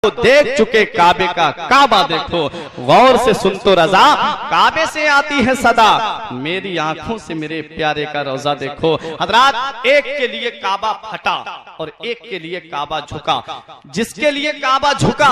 तो देख चुके काबे का काबा देखो, गौर से सुन तो रजा, काबे से आती है सदा, मेरी आंखों से मेरे प्यारे का रोजा देखो। हजरात, एक के लिए काबा फटा और एक के लिए काबा झुका। जिसके लिए काबा झुका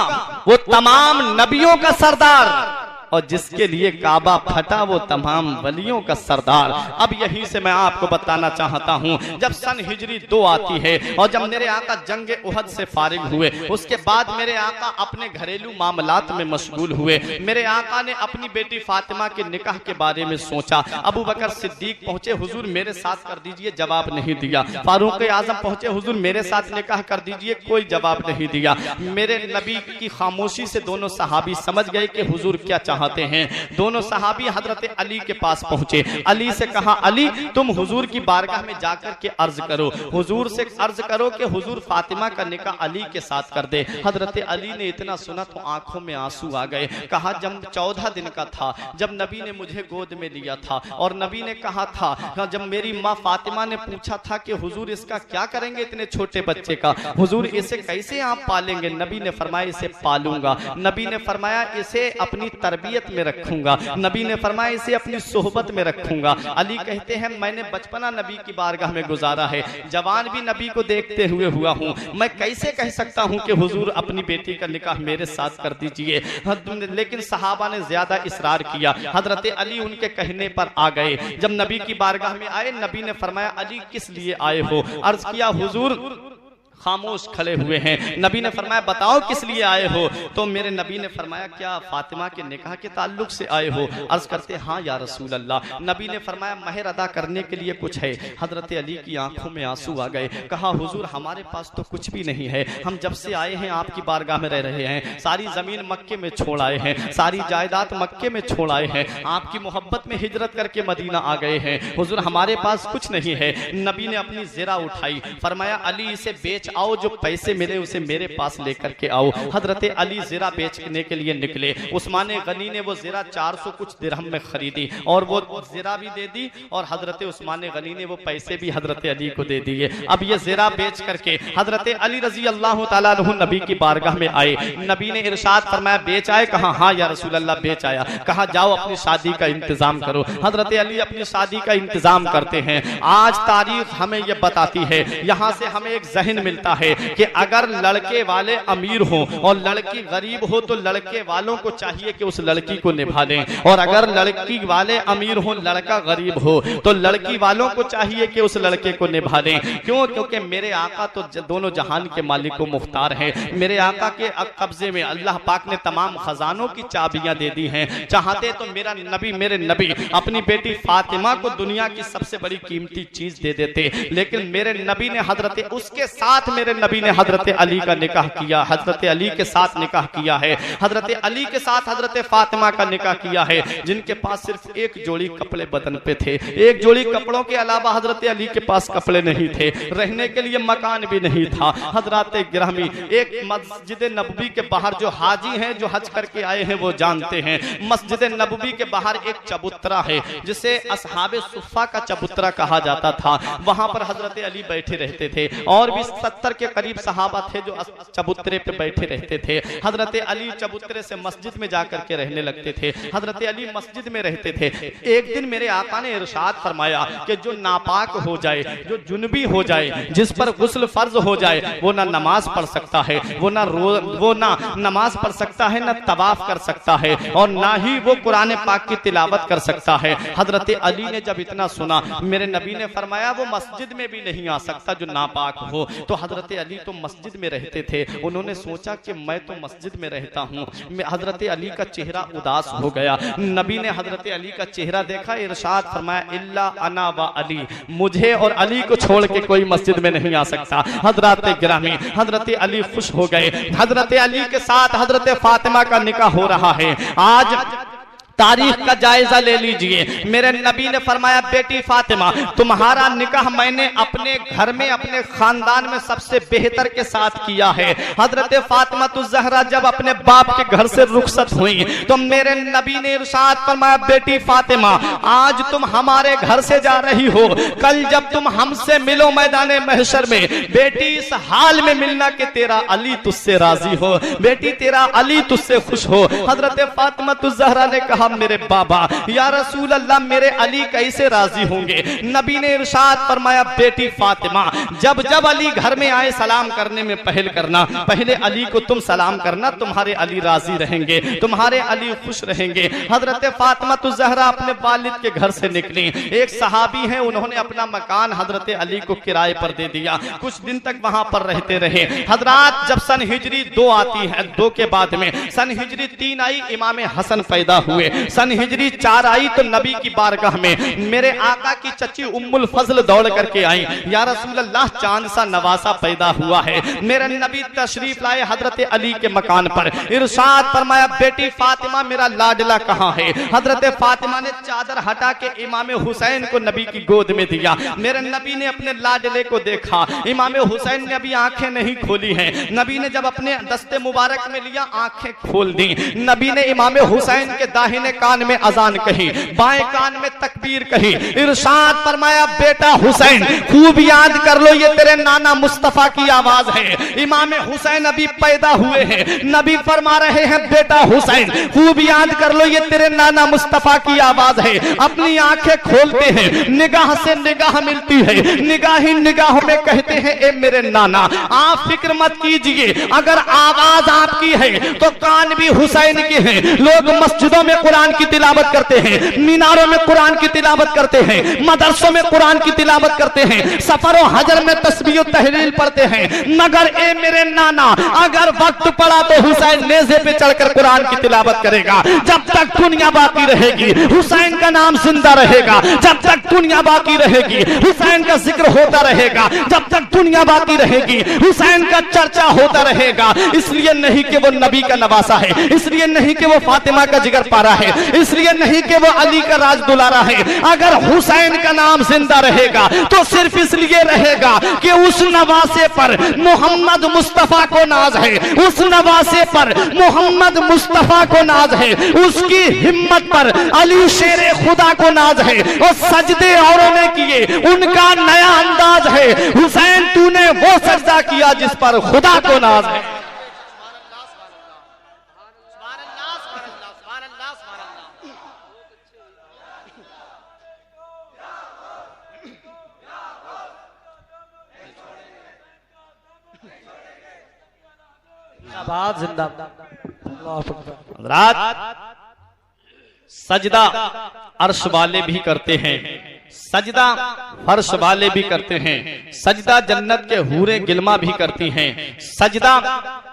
वो तमाम नबियों का सरदार, और जिसके लिए काबा फटा वो तमाम वलियों का सरदार। अब यहीं से मैं आपको बताना चाहता हूँ, जब सन हिजरी 2 आती है और जब मेरे आका जंग उहद से फारिग हुए, उसके बाद मेरे आका अपने घरेलू मामलात में मशगूल हुए। मेरे आका ने अपनी बेटी फातिमा के निकाह के बारे में सोचा। अबू बकर सिद्दीक पहुंचे, हुजूर मेरे साथ कर दीजिए, जवाब नहीं दिया। फारूक आजम पहुंचे, हुजूर मेरे साथ निकाह कर दीजिए, कोई जवाब नहीं दिया। मेरे नबी की खामोशी से दोनों सहाबी समझ गए कि हुजूर क्या चाहते हैं। दोनों सहाबी हजरत अली के पास पहुंचे। अली से कहा, अली तुम हुजूर की बारगाह में जाकर के अर्ज करो, हुजूर से अर्ज करो कि हुजूर फातिमा का निकाह अली के साथ कर दे। हजरत अली ने इतना सुना तो आंखों में आंसू आ गए। कहा, जब 14 दिन का था, जब नबी ने मुझे गोद में लिया था और नबी ने कहा था, जब मेरी माँ फातिमा ने पूछा था कि हुजूर इसका क्या करेंगे इतने छोटे बच्चे का, हुजूर इसे कैसे आप पालेंगे? नबी ने फरमाया इसे पालूंगा। नबी ने फरमाया इसे अपनी तरबियत में रखूंगा। नबी ने फरमाया इसे अपनी सोहबत में रखूंगा। अली कहते हैं, मैंने बचपना नबी की बारगाह में गुजारा है, जवान भी नबी को देखते हुए हुआ हूं, मैं कैसे कह सकता हूं कि हुजूर अपनी बेटी का निकाह मेरे साथ कर दीजिए। लेकिन सहाबा ने ज्यादा इसरार किया। हजरत अली उनके कहने पर आ गए। जब नबी की बारगाह में आए, नबी ने फरमाया, अली किस लिए आए हो? अर्ज किया, हुजूर खामोश खड़े हुए हैं। नबी ने फरमाया, बताओ किस लिए आए हो? तो मेरे नबी ने फरमाया, क्या फातिमा के निकाह के ताल्लुक से आए हो? अर्ज करते, हाँ या रसूल अल्लाह। नबी ने फरमाया, महर अदा करने के लिए कुछ है? हजरत अली की आंखों में आंसू आ गए। कहा, हुजूर हमारे पास तो कुछ भी नहीं है, हम जब से आए हैं आपकी बारगाह में रह रहे हैं, सारी जमीन मक्के में छोड़ आए हैं, सारी जायदाद मक्के में छोड़ आए हैं, आपकी मोहब्बत में हिजरत करके मदीना आ गए हैं, हुजूर हमारे पास कुछ नहीं है। नबी ने अपनी ज़रा उठाई, फरमाया, अली इसे बेच आओ, जो पैसे मिले उसे मेरे पास लेकर के आओ। हजरत अली ज़रा बेचने के लिए निकले। उस्मान गनी ने वो ज़रा 400 कुछ दिरहम में खरीदी और वो ज़रा भी दे दी, और हजरत उस्मान गनी ने वो पैसे भी हजरत अली को दे दिए। अब ये ज़रा बेच करके हजरत अली रजी अल्लाह तआला अन्हु नबी की बारगाह में आए। नबी ने इरशाद फरमाया, बेच आए? कहा, हाँ या रसूल अल्लाह बेच आया। कहा, जाओ अपनी शादी का इंतजाम करो। हजरत अली अपनी शादी का इंतजाम करते हैं। आज तारीख हमें ये बताती है, यहाँ से हमें एक जहन मिलता है कि अगर लड़के वाले अमीर हो और लड़की गरीब हो तो लड़के वालों को चाहिए कि उस लड़की को निभा लें, और अगर लड़की वाले अमीर हो लड़का गरीब हो तो लड़की वालों को चाहिए कि उस लड़के को निभा लें। क्यों? क्योंकि मेरे आका तो दोनों जहान के मालिक को मुख्तार है। मेरे आका के कब्जे में अल्लाह पाक ने तमाम खजानों की चाबियां दे दी हैं। चाहते तो मेरे नबी अपनी बेटी फातिमा को दुनिया की सबसे बड़ी कीमती चीज दे देते, लेकिन मेरे नबी ने उसके साथ मेरे नबी ने हजरत अली का निकाह किया, हजरत अली के साथ निकाह किया है। हजरत अली के साथ हजरत फातिमा का निकाह किया है, जिनके पास सिर्फ एक जोड़ी कपड़े बदन पे थे। एक जोड़ी कपड़ों के अलावा हजरत अली के पास कपड़े नहीं थे, रहने के लिए मकान भी नहीं था। हजरत गिरामी, एक मस्जिद नबवी के बाहर, जो हाजी हैं जो हज करके आए हैं वो जानते हैं, मस्जिद नबवी के बाहर एक चबूतरा है जिसे असहाबे सुफ़ा का चबूतरा कहा जाता था। वहां पर हजरत अली बैठे रहते थे और भी 70 के करीब सहाबा थे जो चबूतरे पे बैठे रहते थे। हजरत अली चबूतरे से मस्जिद में जाकर के रहने लगते थे। हजरत अली मस्जिद में रहते थे। एक दिन मेरे आका ने इरशाद फरमाया कि जो नापाक हो जाए, जो जुनबी हो जाए, जिस पर गुस्ल फर्ज हो जाए, वो ना नमाज पढ़ सकता है, वो ना नमाज पढ़ सकता है, ना तवाफ कर सकता है, और ना ही वो कुरान पाक की तिलावत कर सकता है। हजरत अली ने जब इतना सुना, मेरे नबी ने फरमाया, वो मस्जिद में भी नहीं आ सकता जो नापाक हो। तो हजरत अली तो मस्जिद में रहते थे। उन्होंने सोचा कि मैं तो मस्जिद में रहता हूँ। हजरत अली का चेहरा उदास हो गया। नबी ने हजरत अली का चेहरा देखा, इरशाद फरमाया, इल्ला अना व अली, मुझे और अली को छोड़ के कोई मस्जिद में नहीं आ सकता। हजरत गिरामी, हजरत अली खुश हो गए। हजरत अली के साथ हजरत फातिमा का निकाह हो रहा है। आज तारीख का जायजा ले लीजिए। मेरे नबी ने फरमाया, बेटी फातिमा, तुम्हारा निकाह मैंने अपने घर में अपने खानदान में सबसे बेहतर के साथ किया है। हजरत फातिमा तो ज़हरा जब अपने बाप के घर से रुखसत हुई तो मेरे नबी ने इरशाद फरमाया, बेटी फातिमा, आज तुम हमारे घर से जा रही हो, कल जब तुम हमसे मिलो मैदान महशर में, बेटी इस हाल में मिलना कि तेरा अली तुझसे राजी हो, बेटी तेरा अली तुझसे खुश हो। हजरत फातिमा तो ज़हरा ने कहा, मेरे बाबा, या रसूल अल्लाह, मेरे अली कैसे राजी होंगे? नबी ने इरशाद फरमाया, बेटी फातिमा, जब जब अली घर में आए सलाम करने में पहल करना, पहले अली को तुम सलाम करना, तुम्हारे अली राजी रहेंगे, तुम्हारे अली खुश रहेंगे। हजरत फातिमा तो ज़हरा अपने वालिद के घर से निकली। एक सहाबी हैं, उन्होंने अपना मकान हजरत अली को किराए पर दे दिया, कुछ दिन तक वहां पर रहते रहे। हजरात, जब सन हिजरी 2 आती है, 2 के बाद में सन हिजरी 3 आई, इमाम हसन पैदा हुए। सन हिजरी 4 आई तो नबी की बारगाह में मेरे आका की चची उम्मुल फजल दौड़ करके आई, या रसूल अल्लाह, चांद सा नवासा पैदा हुआ है। मेरे नबी तशरीफ लाए हजरत अली के मकान पर, इरशाद फरमाया, बेटी फातिमा, मेरा लाडला कहाँ है? हजरत फातिमा ने चादर हटा के इमाम हुसैन को नबी की गोद में दिया। मेरे नबी ने अपने लाडले को देखा, इमाम हुसैन ने अभी आंखें नहीं खोली हैं। नबी ने जब अपने दस्ते मुबारक में लिया, आंखें खोल दी। नबी ने इमाम हुसैन के दाहिने कान में अजान कही, बाएं कान में तकबीर कही, इरशाद फरमाया, बेटा हुसैन, खूब याद कर लो, ये तेरे नाना मुस्तफा की आवाज है। इमाम हुसैन अभी पैदा हुए हैं, नबी फरमा रहे हैं, बेटा हुसैन, खूब याद कर लो, ये तेरे नाना मुस्तफा की आवाज है। अपनी आंखें खोलते हैं, निगाह से निगाह मिलती है, निगाह ही निगाह में कहते हैं, ए मेरे नाना, आप फिक्र मत कीजिए, अगर आवाज आपकी है तो कान भी हुसैन के हैं। लोग मस्जिदों में कुरान की तिलावत करते हैं, मीनारों में कुरान की तिलावत करते हैं, मदरसों में कुरान की तिलावत करते हैं, सफर और हजर में तस्बीह तहलील पढ़ते हैं, मगर ए मेरे नाना, अगर वक्त पड़ा तो हुसैन नेज़े पे चढ़कर कुरान की तिलावत करेगा। जब तक दुनिया बाकी रहेगी हुसैन का नाम जिंदा रहेगा, जब तक दुनिया बाकी रहेगी हुसैन का जिक्र होता रहेगा, जब तक दुनिया बाकी रहेगी हुसैन का चर्चा होता रहेगा। इसलिए नहीं कि वो नबी का नवासा है, इसलिए नहीं कि वो फातिमा का जिगर पारा है, इसलिए नहीं कि वो अली का राज दुलारा है। अगर हुसैन का नाम जिंदा रहेगा तो सिर्फ इसलिए रहेगा कि उस नवासे पर मोहम्मद मुस्तफा को नाज है, उस नवासे पर मोहम्मद मुस्तफा को नाज है, उसकी हिम्मत पर अली शेरे खुदा को नाज है। और सजदे औरों ने किए, उनका नया अंदाज है। हुसैन, तूने वो सजदा किया जिस पर खुदा को नाज है। सजदा अर्श वाले भी करते हैं, सजदा फर्श वाले भी करते हैं, सजदा जन्नत के हूरे गिलमा भी करती हैं, सजदा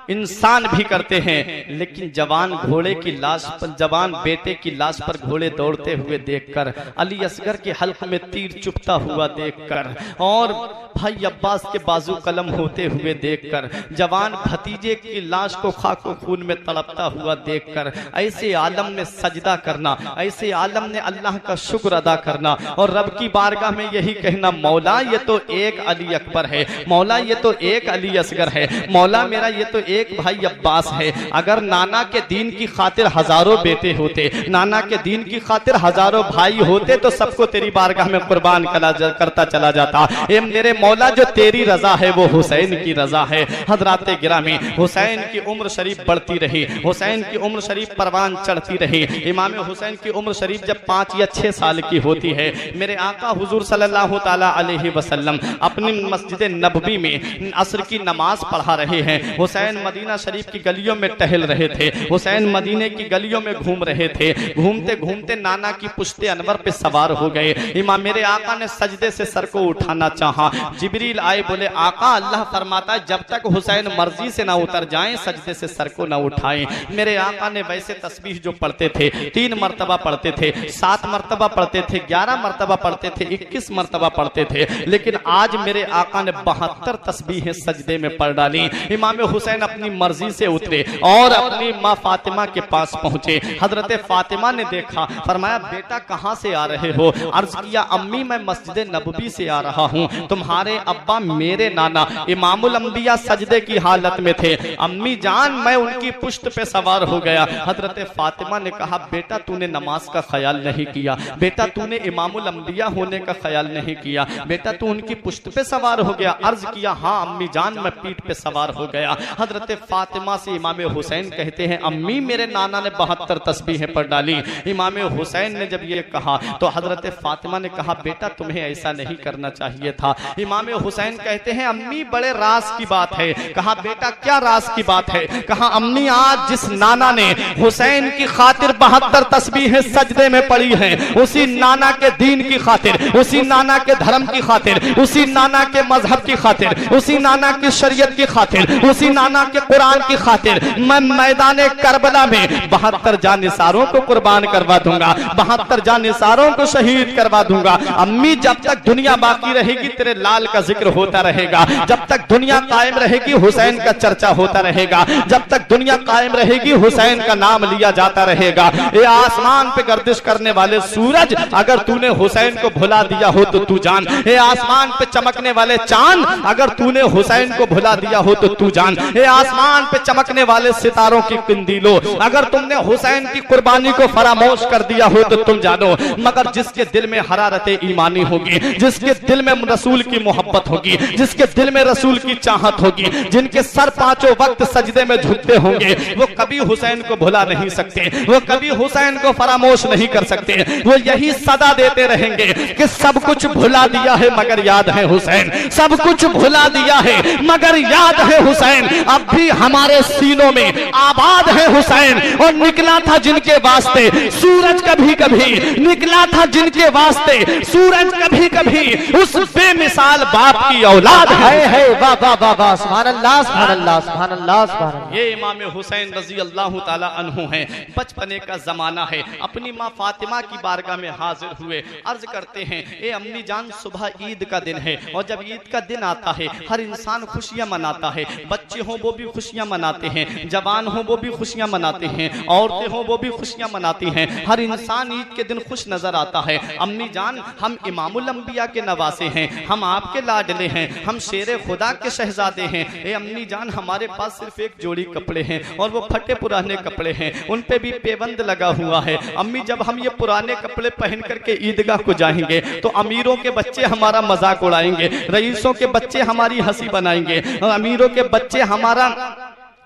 इंसान भी करते हैं। लेकिन जवान घोड़े की लाश पर, जवान बेटे की लाश पर घोड़े दौड़ते हुए देखकर, अली असगर के हल्क में तीर चुभता हुआ देखकर, और भाई अब्बास के बाजू कलम होते हुए देखकर, जवान भतीजे की लाश को खाको खून में तड़पता हुआ देखकर, ऐसे आलम में सजदा करना, ऐसे आलम ने अल्लाह का शुक्र अदा करना और रब की बारगाह में यही कहना, मौला ये तो एक अली अकबर है, मौला ये तो एक अली असगर है, मौला मेरा ये तो एक भाई अब्बास है। अगर नाना के दीन की खातिर हजारों बेटे होते, नाना के दीन की खातिर हजारों भाई होते तो सबको तेरी बारगाह में कुर्बान करता चला जाता। ये मेरे मौला, जो तेरी रजा है वो हुसैन की रजा है। हजरात गिरामी, हुसैन की उम्र शरीफ बढ़ती रही, हुसैन की उम्र शरीफ परवान चढ़ती रही। इमाम हुसैन की उम्र शरीफ जब 5 या 6 साल की होती है, मेरे आका हुजूर सल्लल्लाहु ताला अलैहि वसल्लम अपनी मस्जिद नबवी में असर की नमाज पढ़ा रहे हैं। हुसैन मदीना शरीफ की गलियों में टहल रहे थे, हुसैन मदीने की गलियों में घूम रहे थे। घूमते घूमते नाना की पुश्ते अनवर पे सवार हो गए। इमाम मेरे आका ने सजदे से सर को उठाना चाहा, जिब्रील आए, बोले आका अल्लाह फरमाता है जब तक हुसैन मर्जी से ना उतर जाएं सजदे से सर को ना उठाएं। मेरे आका ने वैसे तस्बीह जो पढ़ते थे 3 मरतबा पढ़ते थे, 7 मरतबा पढ़ते थे, 11 मरतबा पढ़ते थे, 21 मरतबा पढ़ते थे, लेकिन आज मेरे आका ने 72 तस्बीहें सजदे में पढ़ डाली। इमाम हुसैन अपनी मर्जी से उतरे और अपनी माँ फातिमा के पास पहुंचे। हजरत फातिमा ने देखा, फरमाया बेटा कहाँ से आ रहे हो? अर्ज किया अम्मी मैं मस्जिद नबवी से आ रहा हूँ, तुम्हारे अब्बा मेरे नाना इमामुल अंबिया सजदे की हालत में थे, अम्मी जान मैं उनकी पुश्त पे सवार हो गया। हजरत फातिमा ने कहा बेटा तूने नमाज का ख्याल नहीं किया, बेटा तूने इमामुल अंबिया होने का ख्याल नहीं किया, बेटा तू उनकी पुश्त पे सवार हो गया। अर्ज किया हाँ अम्मी जान मैं पीठ पे सवार हो गया। हजरत फातिमा से इमाम हुसैन कहते हैं अम्मी मेरे नाना ने 72 तस्बीहें पढ़ डाली। इमाम हुसैन ने जब ये कहा तो हजरत फातिमा ने कहा बेटा तुम्हें ऐसा नहीं करना चाहिए था। इमाम हुसैन कहते हैं अम्मी बड़े राज की बात है। कहा बेटा क्या राज की बात है? कहा अम्मी आज जिस नाना ने हुसैन की खातिर 72 तस्बीहें सजदे में पड़ी हैं, उसी नाना के दीन की खातिर, उसी नाना के धर्म की खातिर, उसी नाना के मजहब की खातिर, उसी नाना की शरीयत की खातिर, उसी नाना के कुरान की खातिर मैं मैदान करबला में 72 जानिसारों को कुर्बान करवा दूंगा, 72 जानिसारों को शहीद करवा दूंगा। अम्मी जब तक दुनिया बाकी रहेगी तेरे लाल का जिक्र होता रहेगा, जब तक दुनिया कायम रहेगी हुसैन का चर्चा होता रहेगा, जब तक दुनिया कायम रहेगी हुसैन का नाम लिया जाता रहेगा। ये आसमान पे गर्दिश करने वाले सूरज अगर तूने हुसैन को भुला दिया हो तो तू जान, ये आसमान पे चमकने वाले चांद अगर तूने हुसैन को भुला दिया हो तो तू जान, ये आसमान पे चमकने वाले सितारों की कुंदीलो अगर तुमने हुसैन की कुर्बानी को फरामोश कर दिया हो तो तुम जानो। मगर जिसके दिल में हरारत ईमानी होगी, जिसके दिल में रसूल की मोहब्बत होगी, जिसके दिल में रसूल की चाहत होगी, जिनके सर पांचों वक्त सजदे में झुकते होंगे, वो कभी हुसैन को भुला नहीं सकते, वो कभी हुसैन को फरामोश नहीं कर सकते। वो यही सदा देते रहेंगे कि सब कुछ भुला दिया है मगर याद है हुसैन, सब कुछ भुला दिया है मगर याद है हुसैन। अब भी हमारे सीनों में आबाद है हुसैन। और निकला था जिनके वास्ते सूरज कभी कभी, निकला था जिनके वास्ते सूरज कभी कभी, उस बेमिसाल बाप की औलाद है। वाह वाह वाह वाह, सुभान अल्लाह सुभान अल्लाह सुभान अल्लाह सुभान अल्लाह। ये इमाम हुसैन रजी अल्लाह ताला अन्हु हैं। बचपने का जमाना है, अपनी माँ फातिमा की बारगाह में हाजिर हुए, अर्ज करते हैं ए अम्मी जान सुबह ईद का दिन है और जब ईद का दिन आता है हर इंसान खुशियां मनाता है, बच्चे हों वो भी खुशियां मनाते हैं, जवान हों वो भी खुशियां मनाते हैं, औरतें हों वो भी खुशियां मनाती हैं, हर इंसान ईद के दिन खुश नजर आता है। अम्मी जान हम इमामुल अंबिया के नवासे हैं, हम आपके लाडले हैं, हम शेरे खुदा के शहजादे हैं। ए अम्मी जान हमारे पास सिर्फ एक जोड़ी कपड़े हैं और वो फटे पुराने कपड़े हैं, उन पे भी पेबंद लगा हुआ है। अम्मी जब हम ये पुराने कपड़े पहन करके ईदगाह को जाएंगे तो अमीरों के बच्चे हमारा मजाक उड़ाएंगे, रईसों के बच्चे हमारी हंसी बनाएंगे, अमीरों के बच्चे हमारा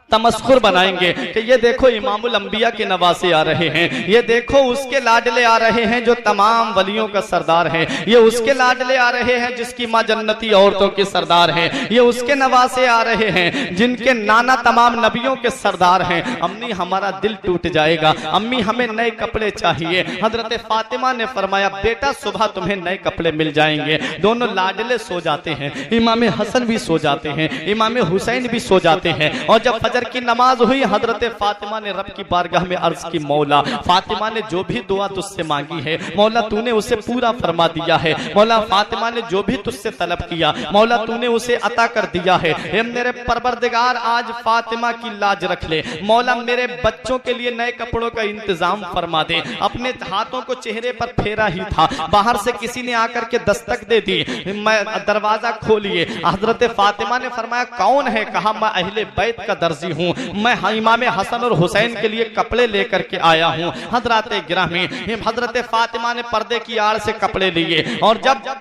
तमस्खुर बनाएंगे कि ये देखो इमामुल अंबिया के नवासे आ रहे हैं, ये देखो उसके लाडले आ रहे हैं जो तमाम वलियों का सरदार है, ये उसके लाडले आ रहे हैं जिसकी माँ जन्नती औरतों की सरदार है, ये उसके नवासे आ रहे हैं जिनके नाना तमाम नबियों के सरदार हैं। अम्मी हमारा दिल टूट जाएगा, अम्मी हमें नए कपड़े चाहिए। हजरत फातिमा ने फरमाया बेटा सुबह तुम्हें नए कपड़े मिल जाएंगे। दोनों लाडले सो जाते हैं, इमाम हसन भी सो जाते हैं, इमाम हुसैन भी सो जाते हैं। और जब फजर की नमाज हुई हजरत फातिमा ने रब की बारगाह में अर्ज की मौला फातिमा ने जो भी दुआ तुझसे मांगी है मौला तूने उसे पूरा फरमा दिया है, मौला फातिमा ने जो भी तुझसे तलब किया मौला तूने उसे अता कर दिया है। मेरे परवरदिगार आज फातिमा की लाज रख ले, मौला मेरे बच्चों के लिए नए कपड़ों का इंतजाम फरमा दे। अपने हाथों को चेहरे पर फेरा ही था, बाहर से किसी ने आकर के दस्तक दे दी, मैं दरवाजा खोलिए। हजरत फातिमा ने फरमाया कौन है? कहा मैं अहले बैत का दर्जी हूँ, मैं इमाम हसन और हुसैन के लिए कपड़े लेकर के आया हूँ। हजरत गिरामी हजरत फातिमा ने पर्दे की आड़ से कपड़े लिए और जब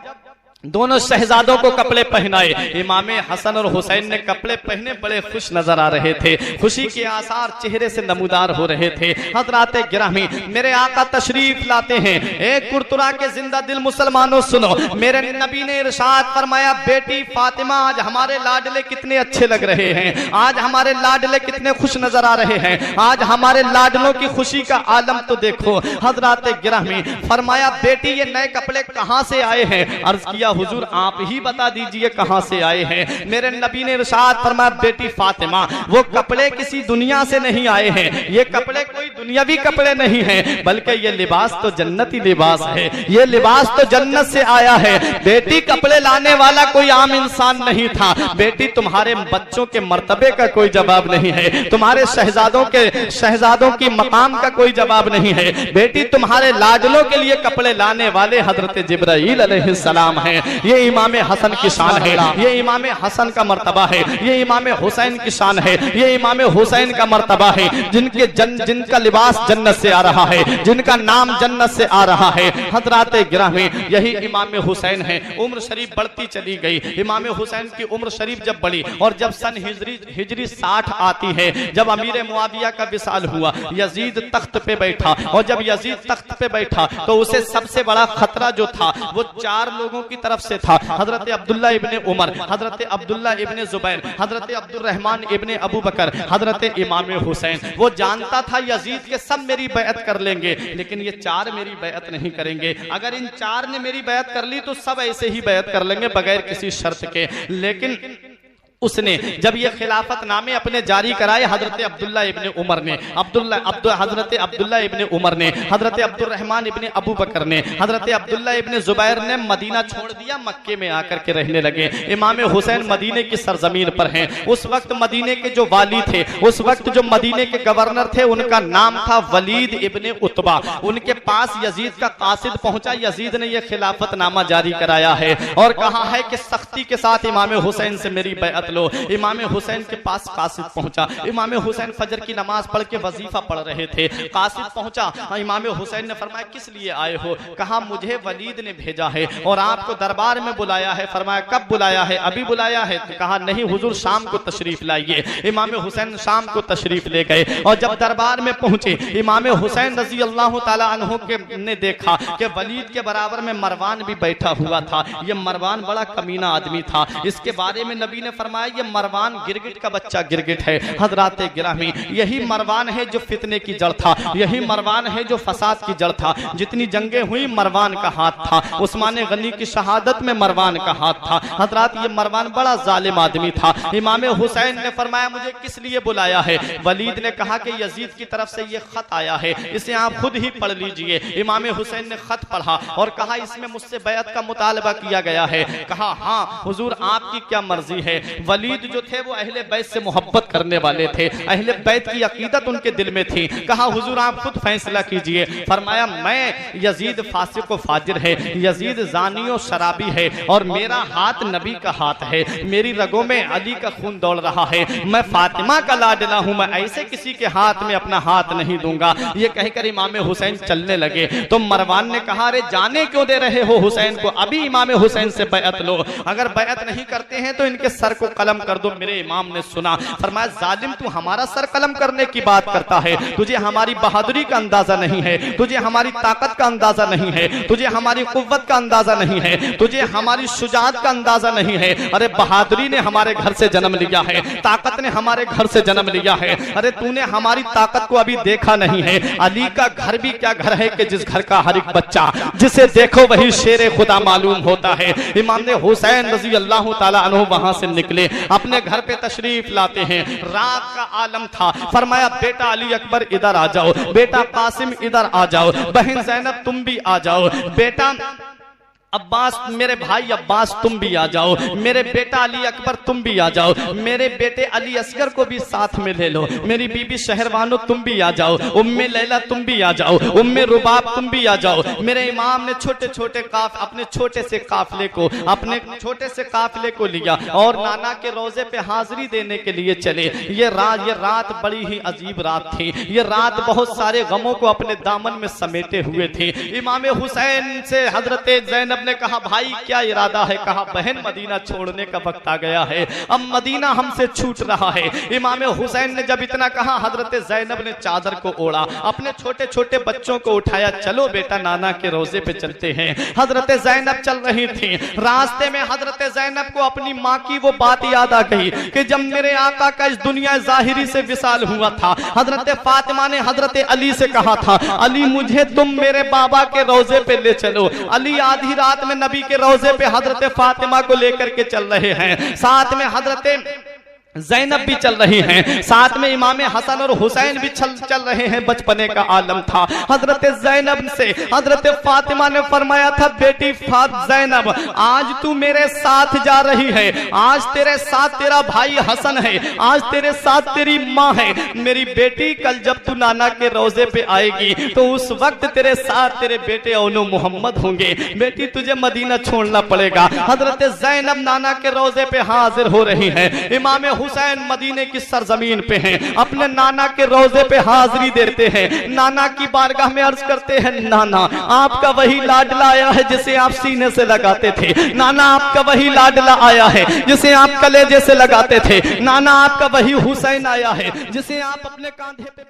दोनों शहजादों को कपड़े पहनाए, इमाम हसन और हुसैन ने कपड़े पहने बड़े खुश नजर आ रहे थे, खुशी के आसार चेहरे से नमूदार हो रहे थे। हजरत गिरामी मेरे आका तशरीफ लाते हैं। एक कुरतुरा के जिंदा दिल मुसलमानों सुनो, मेरे नबी ने इरशाद फरमाया बेटी फातिमा आज हमारे लाडले कितने अच्छे लग रहे हैं, आज हमारे लाडले कितने खुश नजर आ रहे हैं, आज हमारे लाडलों की खुशी का आलम तो देखो। हजरत गिरामी फरमाया बेटी ये नए कपड़े कहाँ से आए हैं? अर्ज किया हुजूर आप ही बता दीजिए कहां से आए हैं। मेरे नबी ने इरशाद फरमाया बेटी फातिमा वो कपड़े किसी दुनिया से नहीं आए हैं, ये कपड़े कोई दुनियावी कपड़े नहीं है, बल्कि ये लिबास तो जन्नती लिबास है, ये लिबास तो जन्नत से आया है। बेटी कपड़े लाने वाला कोई आम इंसान नहीं था। बेटी तुम्हारे बच्चों के मर्तबे का कोई जवाब नहीं है, तुम्हारे शहजादों की मकाम का कोई जवाब नहीं है। बेटी तुम्हारे लाडलों के लिए कपड़े लाने वाले हजरत जिब्राइल अलैहिस्सलाम है। ये इमाम हसन की शान है, ये इमाम हसन का मर्तबा है, ये इमाम हुसैन की शान है, ये इमाम हुसैन का मर्तबा है, जिनका लिबास जन्नत से आ रहा है, जिनका नाम जन्नत से आ रहा है। हजरात गिरामी, यही इमाम हुसैन है। उम्र शरीफ बढ़ती चली गई। इमाम हुसैन की उम्र शरीफ जब बढ़ी और जब सन हिजरी 60 आती है, जब अमीर मुआविया का विसाल हुआ, यजीद तख्त पे बैठा, और जब यजीद तख्त पे बैठा तो उसे सबसे बड़ा खतरा जो था वो 4 लोगों की तरफ से था। हजरत अब्दुल्ला इब्ने उमर, हजरत अब्दुल्ला इब्ने जुबैर, हजरत अब्दुर्रहमान इब्ने अबू बकर, हजरत इमाम हुसैन। वो जानता था यजीद के सब मेरी बैअत कर लेंगे, लेकिन ये 4 मेरी बैअत नहीं करेंगे। अगर इन 4 ने मेरी बैअत कर ली तो सब ऐसे ही बैअत कर लेंगे बगैर किसी शर्त के। लेकिन उसने जब ये खिलाफत नामे अपने जारी कराए, हजरत अब्दुल्ला इब्ने उमर ने, हजरत अब्दुल्ला इब्ने उमर ने, हजरत अब्दुर्रहमान इब्ने अबू बकर ने, हजरत अब्दुल्ला इब्ने जुबैर ने मदीना छोड़ दिया, मक्के में आकर के रहने लगे। इमाम हुसैन मदीने की सरजमीन पर हैं। उस वक्त मदीने के जो वाली थे, उस वक्त जो मदीने के गवर्नर थे, उनका नाम था वलीद इब्ने उतबा। उनके पास यजीद का कासिद पहुंचा। यजीद ने यह खिलाफतनामा जारी कराया है और कहा है कि सख्ती के साथ इमाम हुसैन से मेरी बैअत लो। इमाम हुसैन के पास कासिद पहुंचा। इमाम हुसैन फजर की नमाज पढ़ के वजीफा पढ़ रहे थे। कासिद पहुंचा। इमाम हुसैन ने फरमाया किस लिए आए हो? कहा मुझे वलीद ने भेजा है और आपको दरबार में बुलाया है। फरमाया कब बुलाया है? अभी बुलाया है। तो कहा नहीं हुजूर, शाम को तशरीफ लाइए। इमाम हुसैन शाम को तशरीफ ले गए और जब दरबार में पहुंचे, इमाम हुसैन रजी अल्लाह ताला अन्हु के ने देखा कि वलीद के बराबर में मरवान भी बैठा हुआ था। ये मरवान बड़ा कमीना आदमी था। इसके बारे में नबी ने फरमाया ये मरवान गिरगिट का बच्चा गिरगिट है। हजरात गिरामी, यही मरवान है जो फितने की जड़ था, यही मरवान है जो फसाद की जड़ था। जितनी जंगें हुई मरवान का हाथ था। उस्मान गनी की शहादत में मरवान का हाथ था। हजरात ये मरवान बड़ा जालिम आदमी था। इमाम हुसैन ने फरमाया मुझे किस लिए बुलाया है? वलीद ने कहा कि यजीद की तरफ से ये खत आया है, इसे आप खुद ही पढ़ लीजिए। इमाम हुसैन ने खत पढ़ा और कहा इसमें मुझसे बैअत का मुतालबा किया गया है। कहा हाँ हुजूर आपकी क्या मर्जी है। वलीद जो थे वो अहले बैत से मोहब्बत करने वाले थे, अहले बैत की अकीदत उनके दिल में थी। कहा हुजूर आप खुद फैसला कीजिए। फरमाया मैं यजीद फासिक व फाजिर है, यजीद जानी और शराबी है और मेरा हाथ नबी का हाथ है। मेरी रगों में अली का खून दौड़ रहा है। मैं फातिमा का लाडला हूं, मैं ऐसे किसी के हाथ में अपना हाथ नहीं दूंगा। ये कहकर इमाम हुसैन चलने लगे तो मरवान ने कहा अरे जाने क्यों दे रहे हो हुसैन को? अभी इमाम हुसैन से बैअत लो। अगर बैअत नहीं करते हैं तो इनके सर को कलम कर दो। मेरे इमाम ने सुना। फरमाया जालिम तू हमारा सर कलम करने की बात करता है? तुझे हमारी बहादुरी का अंदाजा नहीं है, तुझे हमारी ताकत का अंदाजा नहीं है, तुझे हमारी कुव्वत का अंदाजा नहीं है, तुझे हमारी शुजाअत का अंदाजा नहीं है। अरे बहादुरी ने हमारे घर से जन्म लिया है, ताकत ने हमारे घर से जन्म लिया है। अरे तूने हमारी ताकत को अभी देखा नहीं है। अली का घर भी क्या घर है कि जिस घर का हर एक बच्चा जिसे देखो वही शेर खुदा मालूम होता है। इमाम हुसैन रजी अल्लाह ताला अन्हु वहां से निकले, अपने घर पे तशरीफ लाते हैं। रात का आलम था। फरमाया बेटा अली अकबर इधर आ जाओ, बेटा कासिम इधर आ जाओ, बहन ज़ैनब तुम भी आ जाओ, बेटा अब्बास मेरे भाई अब्बास तुम भी आ जाओ, मेरे बेटा अली अकबर तुम भी आ जाओ, मेरे बेटे अली असगर को भी साथ में ले लो, मेरी बीबी शहरवानो तुम भी आ जाओ, उम्मे लैला तुम भी आ जाओ, उम्मे रुबाब तुम भी आ जाओ। मेरे इमाम ने छोटे छोटे अपने छोटे से काफिले को लिया और नाना के रोजे पे हाजिरी देने के लिए चले। ये रात बड़ी ही अजीब रात थी। ये रात बहुत सारे गमों को अपने दामन में समेटे हुए थी। इमाम हुसैन से हजरत ज़ैनब ने कहा भाई क्या इरादा है? कहा बहन मदीना छोड़ने का वक्त आ गया है, अब मदीना हमसे छूट रहा है। इमाम हुसैन ने जब इतना कहा, हजरत ज़ैनब ने चादर को ओढ़ा, अपने छोटे छोटे बच्चों को उठाया, चलो बेटा नाना के रोजे पे चलते हैं। हजरत ज़ैनब चल रही थी। रास्ते में हजरत ज़ैनब को अपनी माँ की वो बात याद आ गई कि जब मेरे आका का इस दुनिया ज़ाहिरी से विसाल हुआ था, हजरत फातिमा ने हजरत अली से कहा था अली मुझे तुम मेरे बाबा के रोजे पे ले चलो। अली आधी रात में नबी के रोजे पे हजरत फातिमा को लेकर के चल रहे हैं। साथ में हजरत ज़ैनब भी चल रही हैं, साथ में इमाम हसन और हुसैन भी चल रहे हैं। बचपने का आलम था। हजरत ज़ैनब से हजरत फातिमा ने फरमाया था, बेटी ज़ैनब, आज तू मेरे साथ जा रही है, आज तेरे साथ तेरा भाई हसन है, आज तेरे साथ तेरी माँ है। मेरी बेटी, कल जब तू नाना के रोजे पे आएगी तो उस वक्त तेरे साथ तेरे बेटे औनो मोहम्मद होंगे। बेटी, तुझे मदीना छोड़ना पड़ेगा। हजरत ज़ैनब नाना के रोजे पे हाजिर हो रही है। इमाम हुसैन मदीने की सरजमीन पे हैं, अपने नाना के रोजे पे हाजिरी देते हैं। नाना की बारगाह में अर्ज करते हैं, नाना आपका वही लाडला आया है जिसे आप सीने से लगाते थे। नाना आपका वही लाडला आया है जिसे आप कलेजे से लगाते थे। नाना आपका वही हुसैन आया है जिसे आप अपने कांधे पे